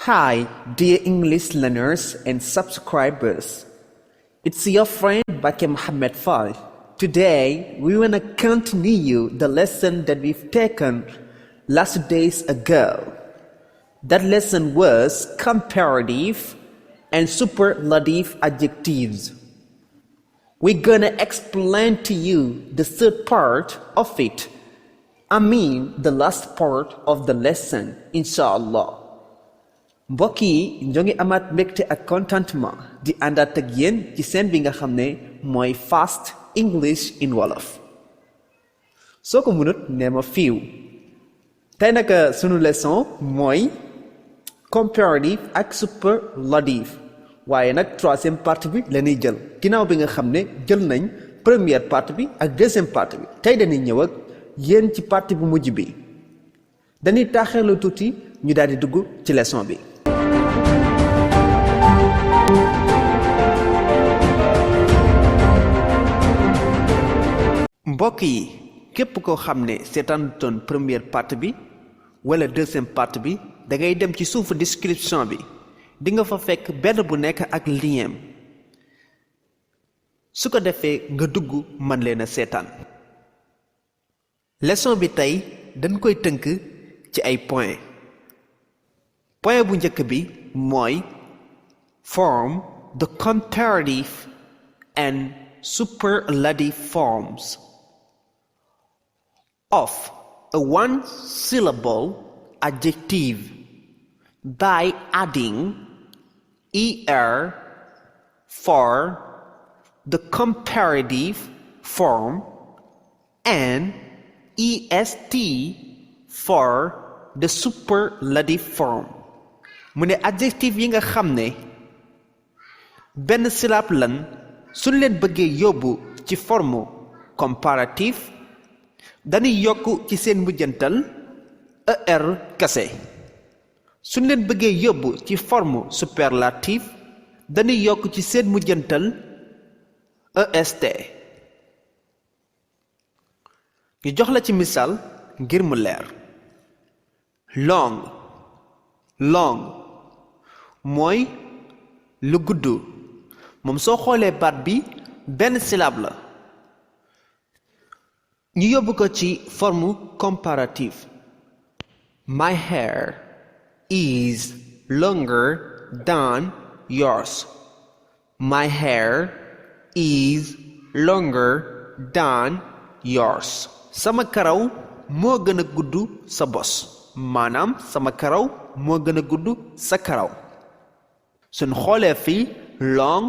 Hi, dear English learners and subscribers. It's your friend Bakir Mohammed Fall. Today, we want to continue the lesson that we've taken last days ago. That lesson was comparative and superlative adjectives. We're gonna explain to you the third part of it. The last part of the lesson, inshallah. mbokk yi ñoo ngi amaat mbégte ak contentement di àndaat ak yéen ci seen bi nga xam ne mooy Fast English in Wolof soo ko mënut nee ma fiiw tey nag sunu leçon mooy comparative ak superlative waaye nag troisième partie bi la ñuy jël ginnaaw bi nga xam ne jël nañ première partie bi ak deuxième partie bi tey dañuy ñëw ak yéen ci partie bu mujj bi dañuy taaxeelu tuuti ñu daal di dugg ci leçon bi. mbokk yi képp koo xam ne seetaantoon première partie bi wala deuxième partie bi da ngay dem ci suufu description bi di nga fa fekk benn bu nekk ak lien su ko defee nga dugg mën leen a seetaan leçon bi tey dañ koy tënk ci ay point bu njëkk bi mooy form the comparative and superlative forms of a one-syllable adjective by adding er for the comparative form and est for the superlative form. mu ne adjective yi nga xam ne benn syllabe lan suñ leen bëggee yóbbu ci forme comparative dañuy yokk ci seen mujjantal er kase suñ leen bëggee yóbbu ci forme superlative dañuy yokk ci seen mujjantal est ñu jox la ci misaal ngir mu leer long mooy lu gudd moom soo xoolee baat bi benn syllabe la ñu yóbbu ko ci forme comparative my hair is longer than yours. My hair is longer than yours. sama karaw moo gën a gudd sa bos maanaam sama karaw moo gën a gudd sa karaw suñ xoolee fii long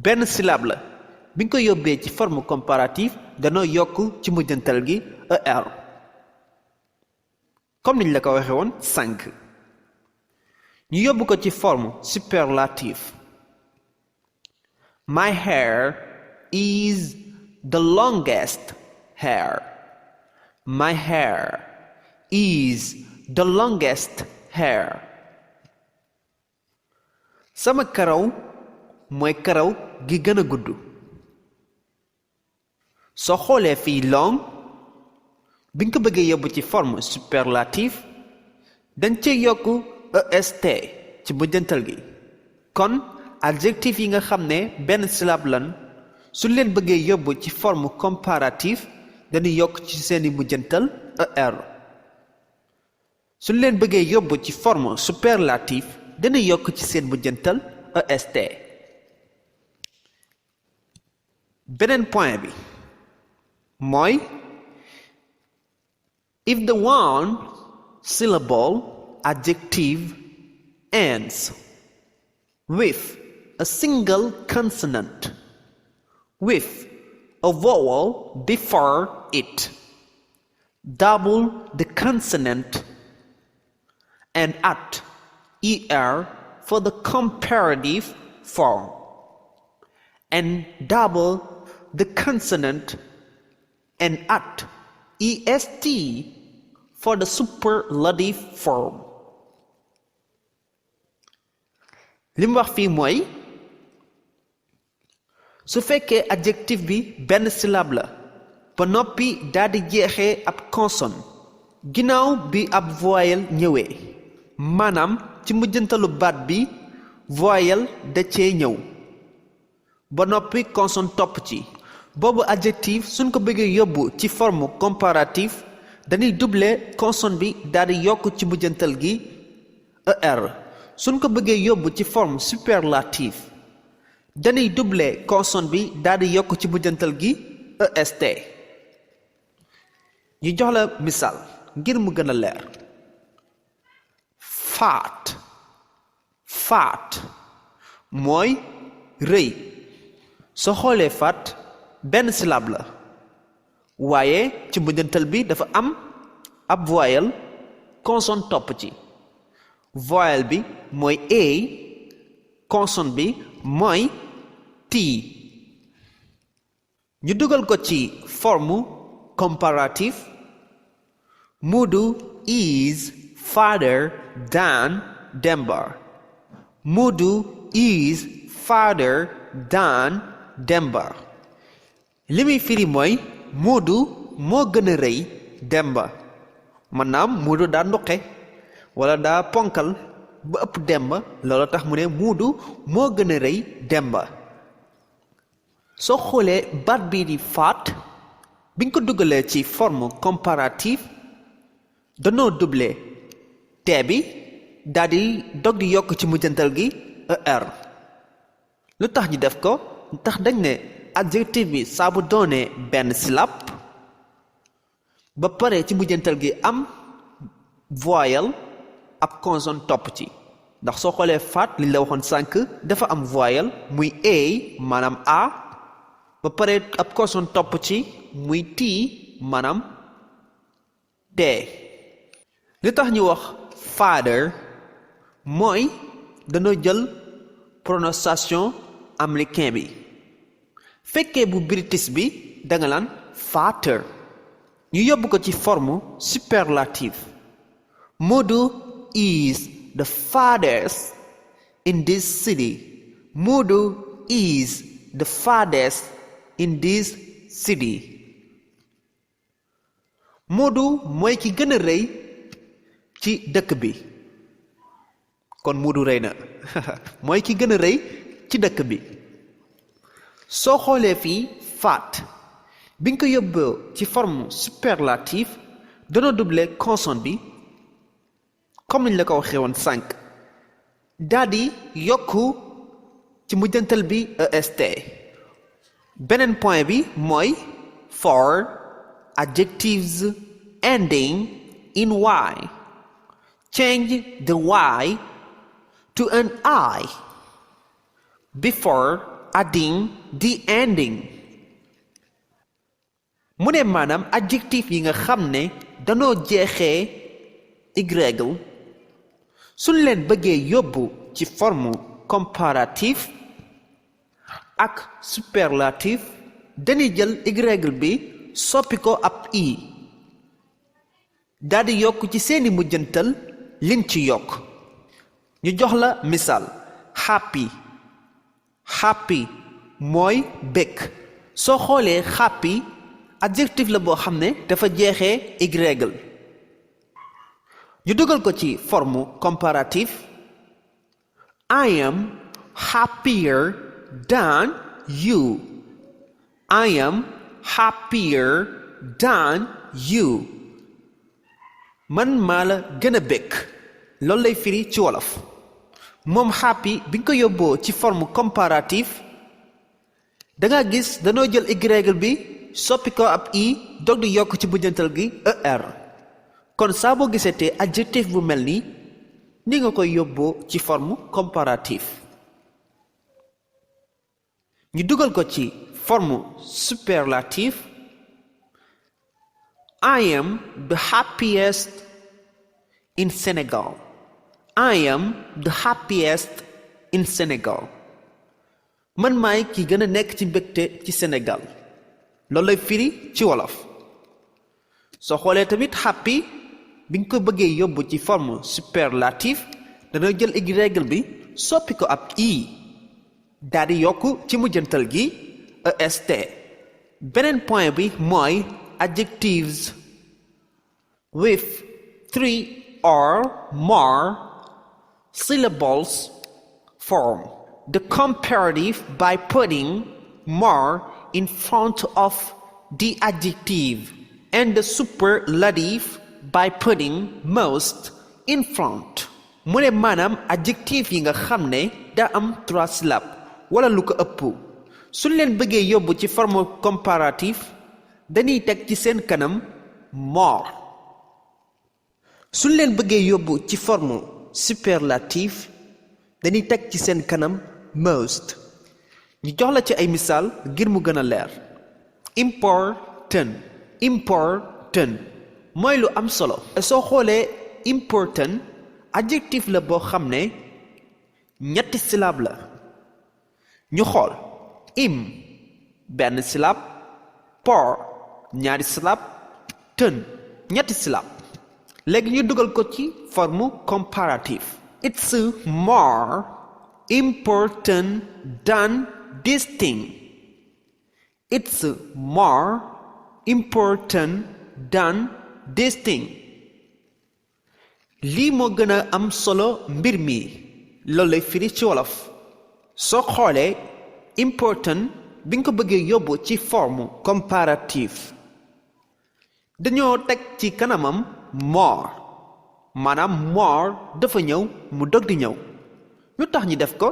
benn syllabe la bi nga ko yóbbee ci forme comparative danoo yokk ci mujjantal gi er comme niñ la ko waxe woon sànq ñu yóbbu ko ci forme superlative my hair is the longest hair. My hair is the longest hair. sama karaw mooy karaw gi gën a gudd soo xoolee fii long bi nga ko bëggee yóbbu ci forme superlative dañ ci yokk est ci mujjantal gi kon adjectif yi nga xam ne benn syllabe lan su leen bëggee yóbbu ci forme comparative dañuy yokk ci seeni mujjantal er su leen bëggee yóbbu ci forme superlative dañuy yokk ci seen mujjantal est beneen point bi mooy if the one-syllable adjective ends with a single consonant with a vowel before it, double the consonant and add er for the comparative form, and double the consonant and add est for the superlative form. li mu wax fii mooy su fekkee adjectif bi benn syllabe la ba noppi daldi jeexee ab consonne ginnaaw bi ab voyelle ñëwee maanaam ci mujjantalu baat bi voyelle da cee ñëw ba noppi consonne topp ci boobu adjectif suñ ko bëggee yóbbu ci forme comparative dañuy doubler consonne bi daal di yokk ci mujjantal gi er suñ ko bëggee yóbbu ci forme superlative dañuy doubler consonne bi daal di yokk ci mujjantal gi est ñu jox la misaal ngir mu gën a leer faat mooy rëy soo xoolee faat benn syllabe la waaye ci mujjantal bi dafa am ab voyelle consonne topp ci voyelle bi mooy a consonne bi mooy t ñu dugal ko ci forme comparative Moodu is farther than Demba. Moodu is farther than Demba. li muy firi mooy Moodu moo gën a rëy Demba maanaam Moodu daa nduqe wala daa ponkal ba ëpp Demba loolu tax mu ne Moodu moo gën a rëy Demba soo xoolee baat bii di faat biñ ko dugalee ci forme comparative danoo doubler tee bi daal di dog di yokk ci mujjantal gi er lu tax ñu def ko tax dañ ne adjectif bi saa bu doonee benn syllabe ba pare ci mujjantal gi am voyelle ab consonne topp ci ndax soo xoolee faat liñ la waxoon sànq dafa am voyelle muy a maanaam a ba pare ab consonne topp ci muy t maanaam d li tax ñu wax father mooy dañoo jël prononciation américain bi fekkee bu british bi danga laan father ñu yóbbu ko ci forme superlative Moodu is the farthest in this city Moodu is the farthest in this city Moodu mooy ki gën a rëy ci dëkk bi kon Moodu rëy na mooy ki gën a rëy ci dëkk bi soo xoolee fii faat bi nga ko yóbboo ci forme superlative dana doubler consonne bi comme niñ la ko waxee woon sànq daal di yokku ci mujjantal bi est beneen point bi mooy for adjectives ending in y change the y to an I before adding the ending mu ne maanaam adjectif yi nga xam ne danoo jeexee irregular suñ leen bëggee yóbbu ci forme comparative ak superlative dañuy jël irregular bi soppi ko ab i daldi yokk ci seeni mujjantal liñ ci yokk ñu jox la misaal happy mooy bëgg soo xoolee happy adjectif la boo xam ne dafa jeexee irregular ñu dugal ko ci forme comparative I am happier than you I am happier than you man maa la gën a bëgg loolu lay firi ci wolof moom happy bi nga ko yóbboo ci forme comparative danga gis danoo jël irregular bi soppi ko ab i dog di yokk ci mujjantal gi er kon saa boo gisatee adjectif bu mel nii ni nga koy yóbboo ci forme comparative ñu dugal ko ci forme superlative I am the happiest in Senegal I am the happiest in Senegal man maay ki gën a nekk ci mbégte ci Sénégal loolu lay firi ci wolof soo xoolee tamit happy bi nga ko bëggee yóbbu ci forme superlative dana jël irregular bi soppi ko ab i daal di yokk ci mujjantal gi est beneen point bi mooy adjectives with 3 or more syllables form the comparative by putting more in front of the adjective and the superlative by putting most in front. mu ne maanaam adjective yi nga xam ne daa am 3 syllabes wala lu ko ëpp suñ leen bëggee yóbbu ci forme comparative dañuy teg ci seen kanam more. suñ leen bëggee yóbbu ci forme superlative dañuy teg ci seen kanam most. ñu jox la ci ay misaal ngir mu gën a leer. important mooy lu am solo. soo xoolee important adjectif la boo xam ne ñetti syllabe la. ñu xool benn syllabe, por ñaari syllabe, ñetti syllabe. léegi ñu dugal ko ci forme comparative. It's more important than this thing. It's more important than this thing. lii moo gën a am solo mbir mi loolu lay firi ci wolof. soo xoolee important bi nga ko bëggee yóbbu ci forme comparative dañoo teg ci kanamam more maanaam more dafa ñëw mu dog di ñëw. lu tax ñi def ko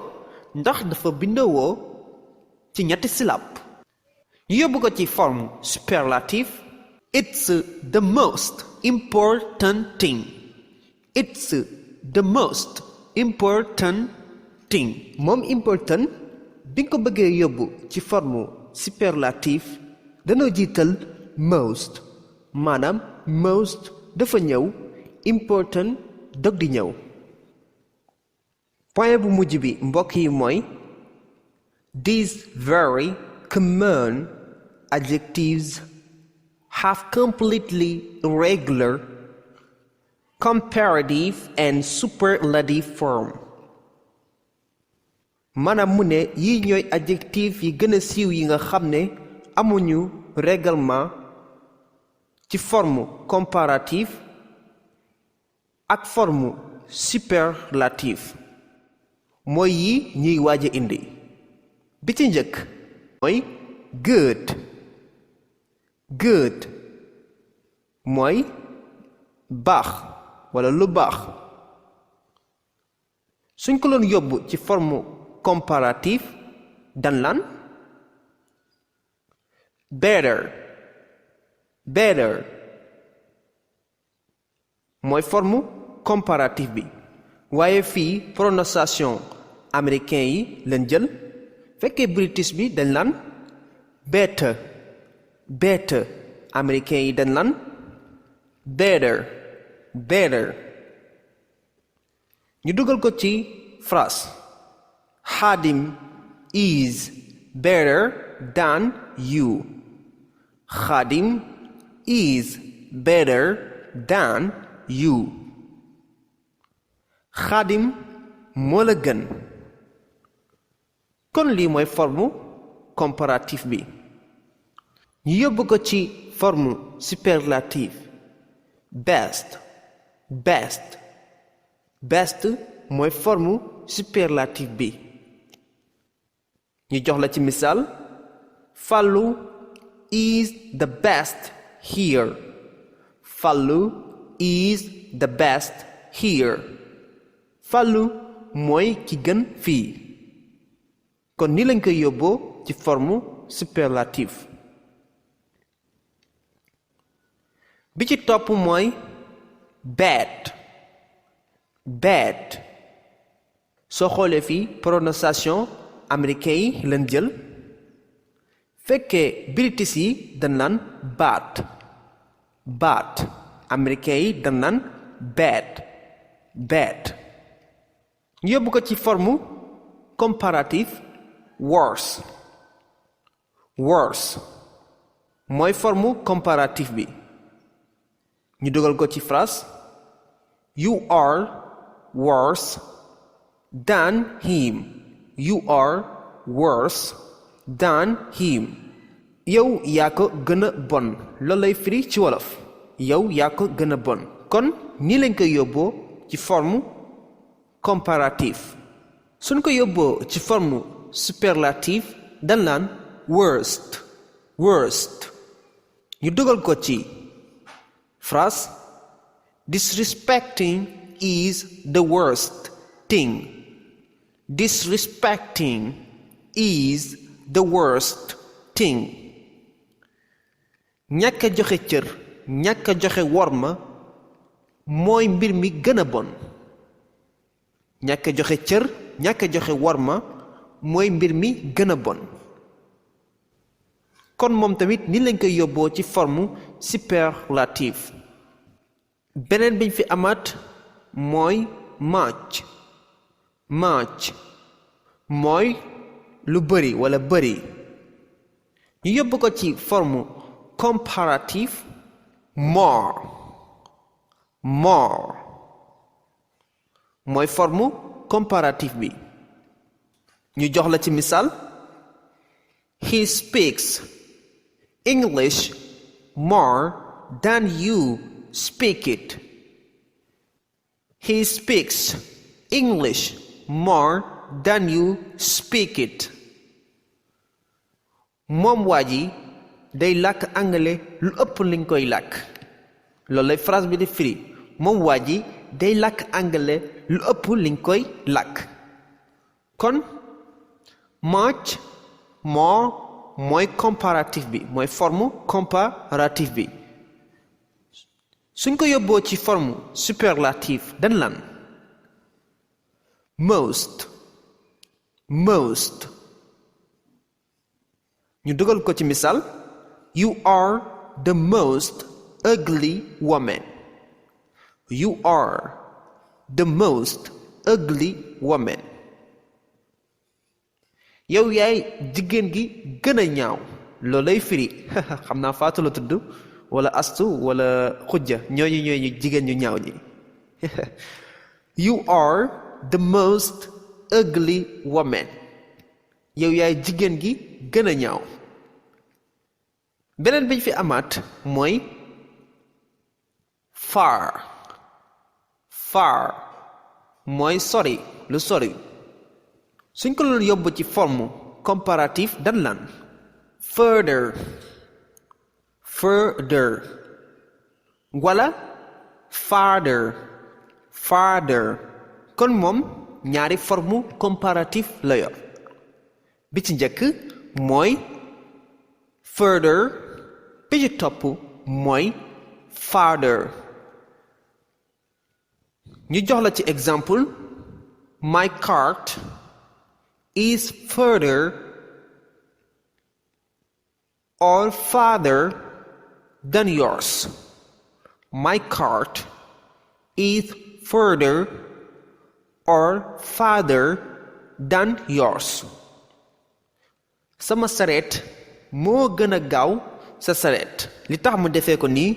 ndax dafa bindewoo ci ñetti syllabe. ñu yóbbu ko ci forme superlative. It's the most important thing. It's the most important thing. moom important bi nga ko bëggee yóbbu ci forme superlative danoo jiital most maanaam most dafa ñëw important dog di ñëw. point bu mujj bi mbokk yi mooy these very common adjectives have completely irregular comparative and superlative form. maanaam mu ne yii ñooy adjectif yi gën a siiw yi nga xam ne amuñu règlement ci forme comparative ak forme superlative mooy yi ñuy waaj a indi. bi ci njëkk mooy good mooy baax wala lu baax. suñ ko doon yóbbu ci forme comparative dan lan better mooy forme comparative bi waaye fii prononciation américain yi leen jël. fekkee british bi dañ lan better américain yi dañ lan better. ñu dugal ko ci phrase. Khadim is better than you. Khadim is better than you. Khadim moo la gën. kon lii mooy forme comparative bi. ñu yóbbu ko ci forme superlative. best mooy forme superlative bi. ñu jox la ci misaal. Fallou is the best here. Fallou is the best here. Fallou mooy ki gën fii. kon ni lañ koy yóbboo ci forme superlative. bi ci topp mooy bad soo xoolee fii prononciation américain yi leen jël. fekkee british yi dañ naan bad américain yi dañ naan bad. ñu yóbbu ko ci forme comparative. worse mooy forme comparative bi. ñu dugal ko ci phrase. You are worse than him. You are worse than him. yow yaa ko gën a bon loolu lay firi ci wolof. yow yaa ko gën a bon. kon nii lañ koy yóbboo ci forme comparative. suñ ko yóbboo ci forme superlative dañ naan worst ñu dugal ko ci phrase disrespecting is the worst thing. Disrespecting is the worst thing. ñàkk a joxe cër ñàkk a joxe worma mooy mbir mi gën a bon. ñàkk a joxe cër ñàkk a joxe worma mooy mbir mi gën a bon. kon moom tamit ni lañ koy yóbboo ci forme superlative. beneen biñ fi amaat mooy much mooy lu bari wala bari. ñu yóbbu ko ci forme comparative more mooy forme comparative bi. ñu jox la ci misaal he speaks English more than you speak it. He speaks English more than you speak it. moom waa ji day làkk anglais lu ëpp li nga koy làkk. loolu lay phrase bi di firi moom waa ji day làkk anglais lu ëpp li nga koy làkk. kon much more mooy comparative bi mooy forme comparative bi. suñ ko yóbboo ci forme superlative dañ lan most ñu dugal ko ci misaal you are the most ugly woman. You are the most ugly woman. yow yaay jigéen gi gën a ñaaw. loolu lay firi xam naa Faatu la tudd wala Astu wala Xujja ñooñu jigéen ñu ñaaw ñi. You are the most ugly woman. yow yaay jigéen gi gën a ñaaw. beneen biñ fi amaat mooy far mooy sori lu sori. suñ ko loolu yóbbu ci forme comparative dan lan further wala farther. kon moom ñaari forme comparative la yor. bi ci njëkk mooy further bi ci topp mooy farther. ñu jox la ci exemple my cart is further or farther than yours. My cart is further or farther than yours. sama sareet moo gën a gaaw sa sareet. li tax mu defee ko nii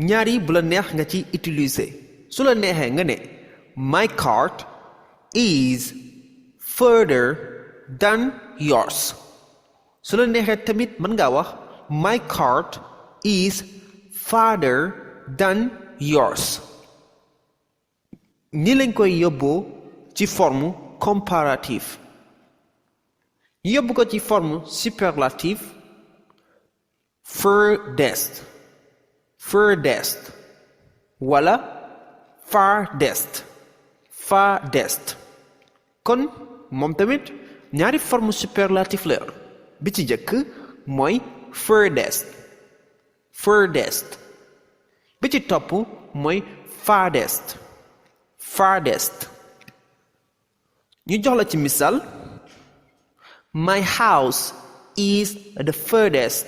ñaari bu la neex nga ci utiliser. su la neexee nga ne my cart is further than yours. su la neexee tamit mën ngaa wax my cart is farther than yours. ni lañ koy yóbboo ci forme comparative. yóbbu ko ci forme superlative furthest wala farthest. kon moom tamit ñaari forme superlative la yor. bi ci njëkk mooy furthest bi ci topp mooy farthest. ñu jox la ci misaal my house is the furthest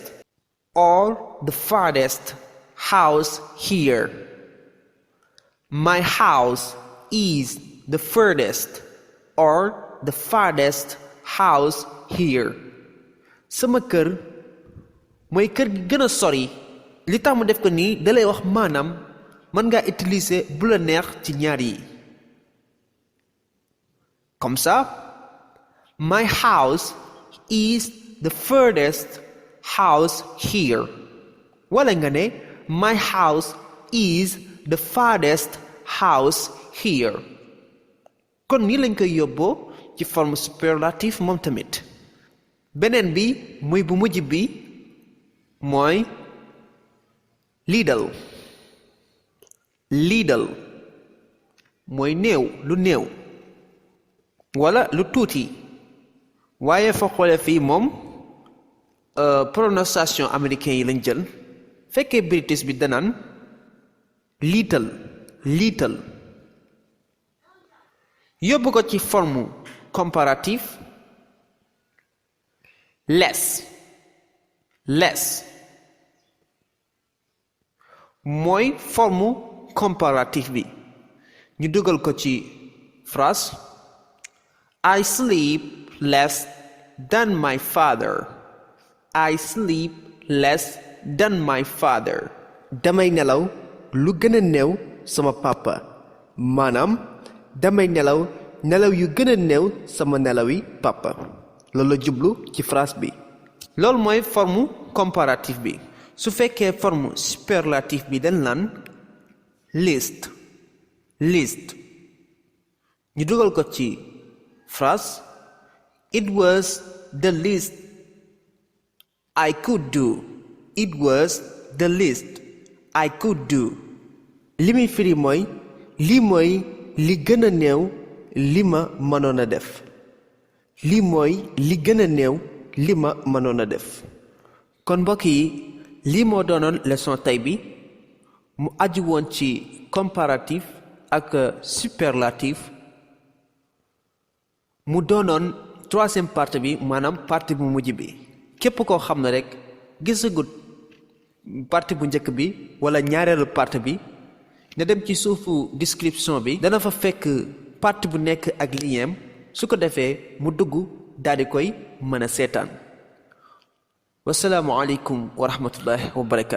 or the farthest house here. My house is the furthest or the farthest house here. sama kër mooy kër gi gën a sori. li tax mu def ko nii dalay wax maanaam mën ngaa utiliser bu la neex ci ñaar yi. comme ça my house is the furthest house here. wala nga ne my house is the farthest house here. kon nii lañ koy yóbboo ci forme superlative moom tamit beneen bi muy bu mujj bi mooy little mooy néew lu néew wala lu tuuti waaye fa xoole fii moom prononciation américain yi lañ jël fekkee british bi danaan little yóbbu ko ci forme comparative less mooy forme comparative bi ñu dugal ko ci phrase I sleep less than my father. I sleep less than my father. damay nelaw lu gën a néew sama papa maanaam damay nelaw yu gën a néew sama nelawi papa loolu la jublu ci phrase bi loolu mooy forme comparative bi su fekkee forme superlative bi dañ naan list ñu dugal ko ci phrase it was the least I could do. It was the least I could do. li muy firi mooy lii mooy li gën a néew li ma mënoon a def lii mooy li gën a néew li ma mënoon a def kon mbokk yi lii moo doonoon leçon tey bi mu aju woon ci comparative ak superlative mu doonoon troisième partie bi maanaam partie bu mujj bi képp koo xam ne rek gisagut partie bu njëkk bi wala ñaareelu partie bi na dem ci suufu description bi dana fa fekk partie bu nekk ak lien su ko defee mu dugg daal di koy mën a seetaan wasalaamu aleykum wa rahmatullahi wa barakatu